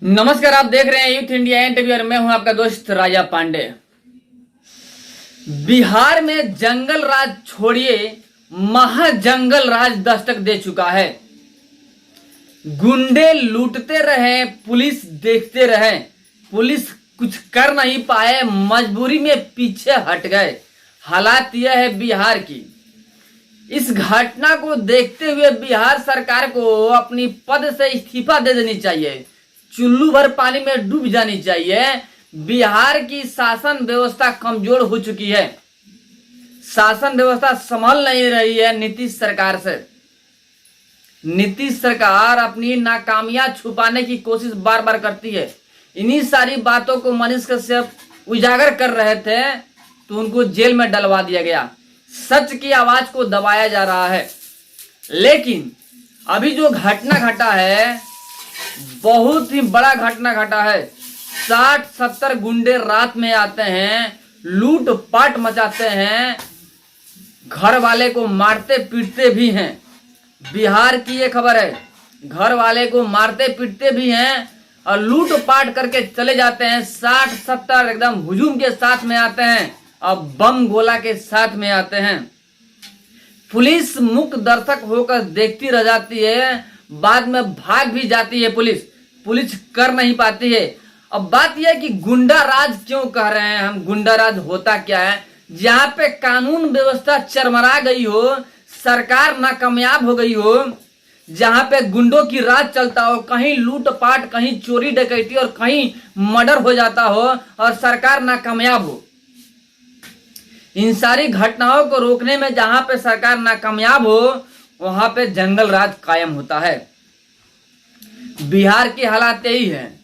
नमस्कार, आप देख रहे हैं यूथ इंडिया इंटरव्यू और मैं हूं आपका दोस्त राजा पांडे। बिहार में जंगल राज छोड़िए, महाजंगल राज दस्तक दे चुका है। गुंडे लूटते रहे, पुलिस देखते रहे, पुलिस कुछ कर नहीं पाए, मजबूरी में पीछे हट गए। हालात यह है बिहार की। इस घटना को देखते हुए बिहार सरकार को अपनी पद से इस्तीफा दे देनी चाहिए, चुल्लू भर पानी में डूब जानी चाहिए। बिहार की शासन व्यवस्था कमजोर हो चुकी है, शासन व्यवस्था संभल नहीं रही है नीतीश सरकार से। नीतीश सरकार अपनी नाकामियां छुपाने की कोशिश बार बार करती है। इन्हीं सारी बातों को मनीष कश्यप उजागर कर रहे थे तो उनको जेल में डलवा दिया गया। सच की आवाज को दबाया जा रहा है। लेकिन अभी जो घटना घटा है, बहुत ही बड़ा घटना घटा है। 60-70 गुंडे रात में आते हैं, लूट पाट मचाते हैं, घर वाले को मारते पीटते भी हैं। बिहार की ये खबर है, घर वाले को मारते पीटते भी हैं और लूट पाट करके चले जाते हैं। 60-70 एकदम हुजूम के साथ में आते हैं और बम गोला के साथ में आते हैं। पुलिस मुक्त दर्शक होकर देखती रह जाती है, बाद में भाग भी जाती है। पुलिस कर नहीं पाती है। अब बात यह है कि गुंडा राज क्यों कह रहे हैं हम, गुंडा राज होता क्या है? जहां पे कानून व्यवस्था चरमरा गई हो, सरकार नाकामयाब हो गई हो, जहां पे गुंडों की राज चलता हो, कहीं लूटपाट, कहीं चोरी डकैती और कहीं मर्डर हो जाता हो और सरकार नाकामयाब हो, इन सारी घटनाओं को रोकने में जहां पे सरकार नाकामयाब हो, वहां पे जंगल राज कायम होता है। बिहार की हालात यही है।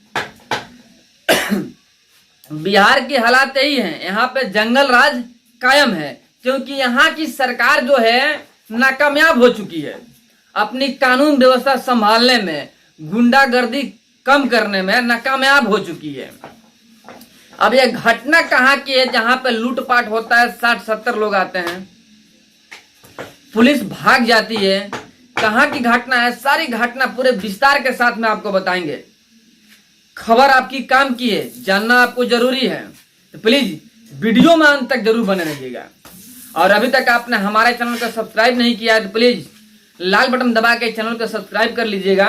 बिहार की हालात यही है, यहाँ पे जंगल राज कायम है क्योंकि यहाँ की सरकार जो है नाकामयाब हो चुकी है अपनी कानून व्यवस्था संभालने में, गुंडागर्दी कम करने में नाकामयाब हो चुकी है। अब यह घटना कहाँ की है जहां पे लूटपाट होता है, 60-70 लोग आते हैं, पुलिस भाग जाती है? कहां की घटना है? सारी घटना पूरे विस्तार के साथ में आपको बताएंगे। खबर आपकी काम की है, जानना आपको जरूरी है, तो प्लीज वीडियो में अंत तक जरूर बने रहिएगा। और अभी तक आपने हमारे चैनल को सब्सक्राइब नहीं किया है तो प्लीज लाल बटन दबा के चैनल को सब्सक्राइब कर लीजिएगा,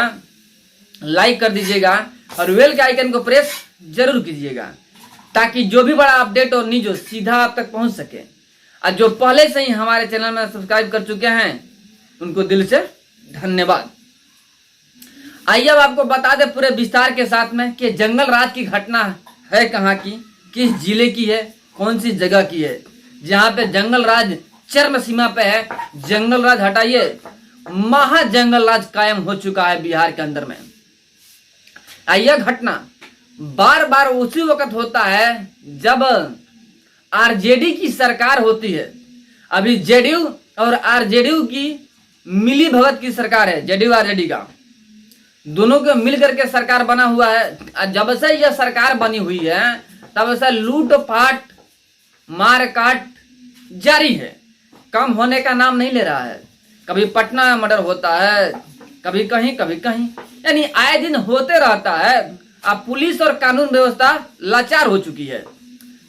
लाइक कर दीजिएगा और बेल के आइकन को प्रेस जरूर कीजिएगा ताकि जो भी बड़ा अपडेट और न्यूज हो सीधा आप तक पहुंच सके। और जो पहले से ही हमारे चैनल में सब्सक्राइब कर चुके हैं उनको दिल से धन्यवाद। आइए अब आपको बता दें पूरे विस्तार के साथ में कि जंगल राज की घटना है कहाँ की, किस जिले की है, कौन सी जगह की है जहां पे जंगल राज चरम सीमा पे है। जंगल राज हटाइए, महाजंगल राज कायम हो चुका है बिहार के अंदर में। यह घटना बार बार उसी वक्त होता है जब आरजेडी की सरकार होती है। अभी जेडीयू और आरजेडीयू की मिली भगत की सरकार है, जेडीयू आरजेडी का, दोनों के मिल करके सरकार बना हुआ है। जब से यह सरकार बनी हुई है तब से लूटपाट मारकाट जारी है, कम होने का नाम नहीं ले रहा है। कभी पटना में मर्डर होता है, कभी कहीं कभी कहीं, यानी आए दिन होते रहता है। अब पुलिस और कानून व्यवस्था लाचार हो चुकी है,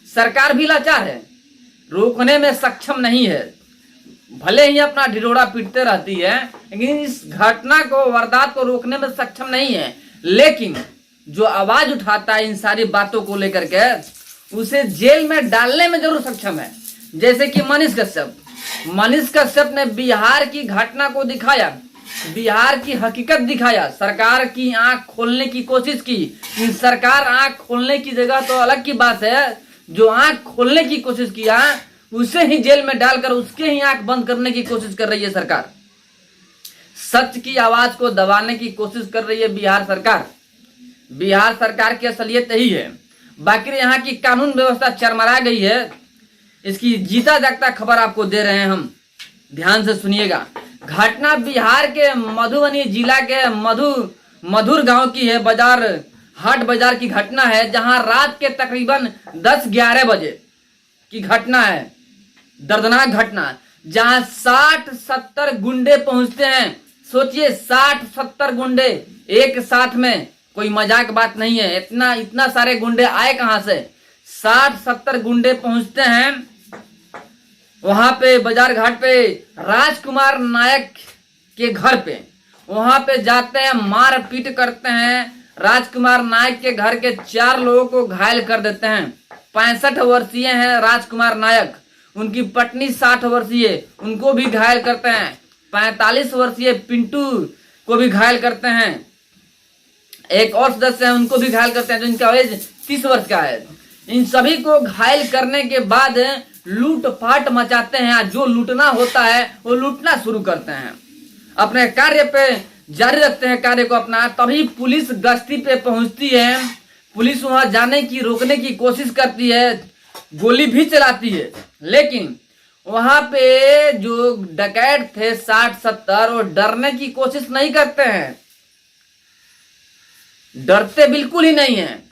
सरकार भी लाचार है, रोकने में सक्षम नहीं है। भले ही अपना ढिढोरा पीटते रहती है लेकिन इस घटना को, वारदात को रोकने में सक्षम नहीं है। लेकिन जो आवाज उठाता है इन सारी बातों को लेकर के, उसे जेल में डालने में जरूर सक्षम है। जैसे कि मनीष कश्यप ने बिहार की घटना को दिखाया, बिहार की हकीकत दिखाया, सरकार की आंख खोलने की कोशिश की। सरकार आंख खोलने की जगह तो अलग की बात है, जो आंख खोलने की कोशिश किया उसे ही जेल में डालकर उसके ही आंख बंद करने की कोशिश कर रही है सरकार। सच की आवाज को दबाने की कोशिश कर रही है बिहार सरकार। बिहार सरकार की असलियत यही है। बाकी यहाँ की कानून व्यवस्था चरमरा गई है, इसकी जीता जागता खबर आपको दे रहे हैं हम, ध्यान से सुनिएगा। घटना बिहार के मधुबनी जिला के मधुर गांव की है, हाट बाजार की घटना है, जहां रात के तकरीबन 10-11 बजे की घटना है। दर्दनाक घटना जहां 60-70 गुंडे पहुंचते हैं। सोचिए 60-70 गुंडे एक साथ में कोई मजाक बात नहीं है। इतना इतना सारे गुंडे आए कहां से? 60-70 गुंडे पहुंचते हैं वहां पे बाजार घाट पे राजकुमार नायक के घर पे। वहां पे जाते हैं, मार पीट करते हैं। राजकुमार नायक के घर के 4 लोगों को घायल कर देते हैं। 65 वर्षीय हैं राजकुमार नायक, उनकी पत्नी 60 वर्षीय, उनको भी घायल करते हैं। 45 वर्षीय पिंटू को भी घायल करते हैं। एक और सदस्य है, उनको भी घायल करते हैं, जिनका एज 30 वर्ष का है। इन सभी को घायल करने के बाद लूटपाट मचाते हैं। जो लूटना होता है वो लूटना शुरू करते हैं, अपने कार्य पे जारी रखते हैं कार्य को अपना। तभी पुलिस गश्ती पे पहुंचती है। पुलिस वहां जाने की, रोकने की कोशिश करती है, गोली भी चलाती है, लेकिन वहां पे जो डकैत थे 60-70 वो डरने की कोशिश नहीं करते हैं, डरते बिल्कुल ही नहीं है,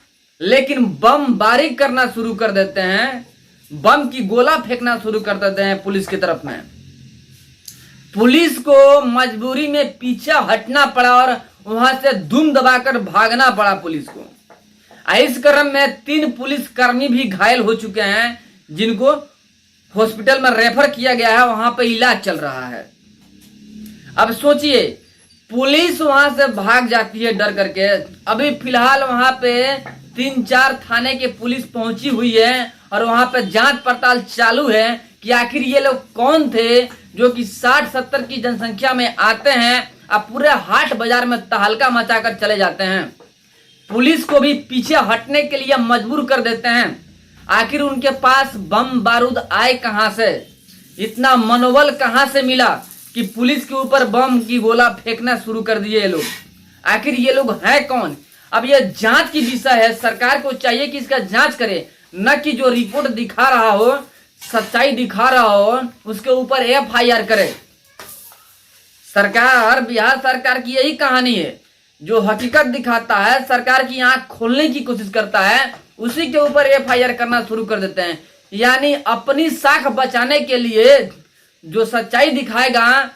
लेकिन बम बारी करना शुरू कर देते हैं। बम की गोला फेंकना शुरू कर देते हैं पुलिस की तरफ में। पुलिस को मजबूरी में पीछे हटना पड़ा और वहां से धूम दबाकर भागना पड़ा पुलिस को। इस क्रम में 3 पुलिस कर्मी भी घायल हो चुके हैं, जिनको हॉस्पिटल में रेफर किया गया है, वहां पे इलाज चल रहा है। अब सोचिए, पुलिस वहां से भाग जाती है डर करके। अभी फिलहाल वहां पे 3-4 थाने के पुलिस पहुंची हुई है और वहां पे जांच पड़ताल चालू है कि आखिर ये लोग कौन थे जो कि 60-70 की जनसंख्या में आते हैं और पूरे हाट बाजार में तहलका मचाकर चले जाते हैं। पुलिस को भी पीछे हटने के लिए मजबूर कर देते हैं। आखिर उनके पास बम बारूद आए कहां से? इतना मनोबल कहां से मिला कि पुलिस के ऊपर बम की गोला फेंकना शुरू कर दिए ये लोग? आखिर ये लोग हैं कौन? अब ये जांच की विषय है। सरकार को चाहिए कि इसका जांच करे, न कि जो रिपोर्ट दिखा रहा हो, सच्चाई दिखा रहा हो, उसके ऊपर FIR करे। सरकार, बिहार सरकार की यही कहानी है। जो हकीकत दिखाता है, सरकार की आंख खोलने की कोशिश करता है, उसी के ऊपर FIR करना शुरू कर देते हैं। यानी अपनी साख बचाने के लिए जो सच्चाई दिखाएगा,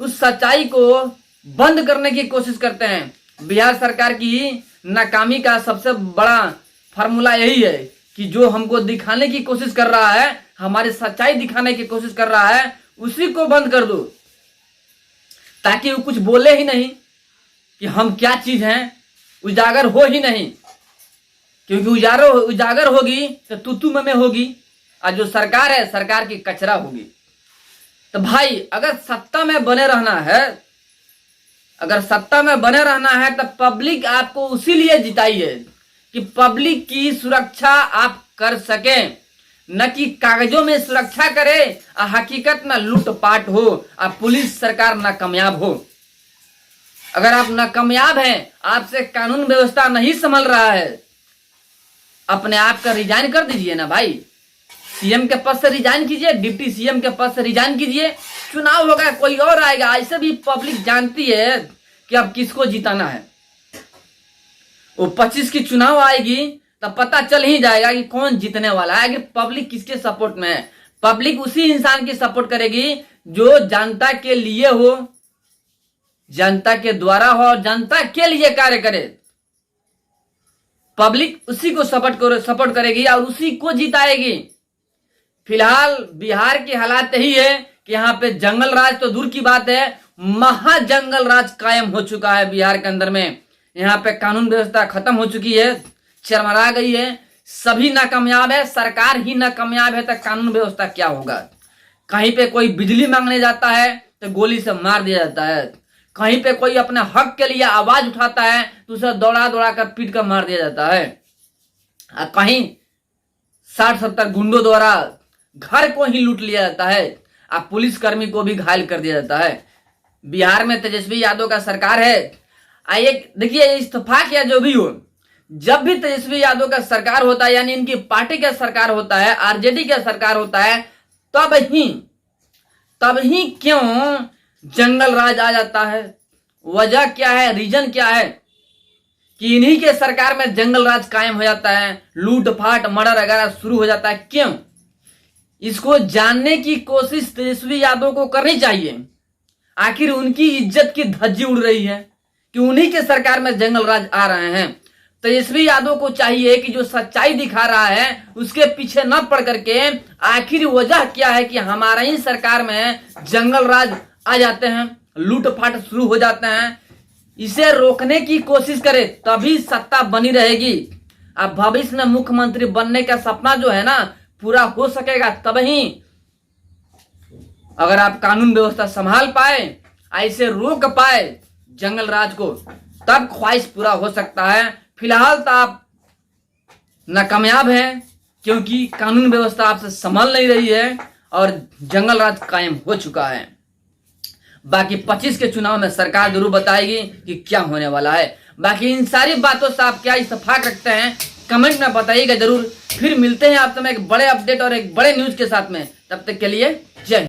उस सच्चाई को बंद करने की कोशिश करते हैं। बिहार सरकार की नाकामी का सबसे बड़ा फार्मूला यही है कि जो हमको दिखाने की कोशिश कर रहा है, हमारी सच्चाई दिखाने की कोशिश कर रहा है, उसी को बंद कर दो, ताकि वो कुछ बोले ही नहीं कि हम क्या चीज हैं, उजागर हो ही नहीं। क्योंकि उजागर होगी तो तू में होगी, और जो सरकार है, सरकार की कचरा होगी। तो भाई, अगर सत्ता में बने रहना है, अगर सत्ता में बने रहना है, तो पब्लिक आपको उसी लिए जिताई है कि पब्लिक की सुरक्षा आप कर सकें, न कि कागजों में सुरक्षा करे और हकीकत में लूटपाट हो और पुलिस सरकार नाकामयाब हो। अगर आप नाकामयाब हैं, आपसे कानून व्यवस्था नहीं संभल रहा है, अपने आप का रिजाइन कर दीजिए ना भाई। सीएम के पद से रिजाइन कीजिए, डिप्टी सीएम के पद से रिजाइन कीजिए। चुनाव होगा, कोई और आएगा। ऐसे भी पब्लिक जानती है कि अब किसको जिताना है। वो 25 की चुनाव आएगी तब पता चल ही जाएगा कि कौन जीतने वाला है, कि पब्लिक किसके सपोर्ट में है। पब्लिक उसी इंसान की सपोर्ट करेगी जो जनता के लिए हो, जनता के द्वारा हो और जनता के लिए कार्य करे। पब्लिक उसी को सपोर्ट करेगी और उसी को जिताएगी। फिलहाल बिहार की हालात यही है कि यहाँ पे जंगल राज तो दूर की बात है, महाजंगल राज कायम हो चुका है बिहार के अंदर में। यहाँ पे कानून व्यवस्था खत्म हो चुकी है, चरमरा गई है, सभी नाकामयाब है, सरकार ही नाकामयाब है, तो कानून व्यवस्था क्या होगा? कहीं पे कोई बिजली मांगने जाता है तो गोली से मार दिया जाता है, कहीं पे कोई अपने हक के लिए आवाज उठाता है तो उसे दौड़ा दौड़ा कर पीट कर मार दिया जाता है, कहीं 60-70 गुंडों द्वारा घर को ही लूट लिया जाता है, अब पुलिसकर्मी को भी घायल कर दिया जाता है। बिहार में तेजस्वी यादव का सरकार है। आइए देखिए, इस्तीफा या जो भी हो, जब भी तेजस्वी यादव का सरकार होता है, यानी इनकी पार्टी का सरकार होता है, आरजेडी का सरकार होता है, तब ही क्यों जंगल राज आ जाता है? वजह क्या है, रीजन क्या है कि इन्हीं के सरकार में जंगल राज कायम हो जाता है, लूटपाट मर्डर वगैरह शुरू हो जाता है? क्यों? इसको जानने की कोशिश तेजस्वी यादव को करनी चाहिए। आखिर उनकी इज्जत की धज्जी उड़ रही है कि उन्हीं के सरकार में जंगल राज आ रहे हैं। तेजस्वी यादव को चाहिए कि जो सच्चाई दिखा रहा है उसके पीछे न पड़ करके आखिर वजह क्या है कि हमारा ही सरकार में जंगल राज आ जाते हैं, लूटपाट शुरू हो जाते हैं, इसे रोकने की कोशिश करे तभी सत्ता बनी रहेगी। अब भविष्य में मुख्यमंत्री बनने का सपना जो है ना पूरा हो सकेगा तभी, अगर आप कानून व्यवस्था संभाल पाए, ऐसे रोक पाए जंगल राज को, तब ख्वाहिश पूरा हो सकता है। फिलहाल तो आप नाकामयाब हैं क्योंकि कानून व्यवस्था आपसे संभल नहीं रही है और जंगल राज कायम हो चुका है। बाकी 25 के चुनाव में सरकार जरूर बताएगी कि क्या होने वाला है। बाकी इन सारी बातों से आप क्या इत्तेफाक रखते हैं कमेंट में बताइएगा जरूर। फिर मिलते हैं आप समय एक बड़े अपडेट और एक बड़े न्यूज के साथ में, तब तक के लिए जय।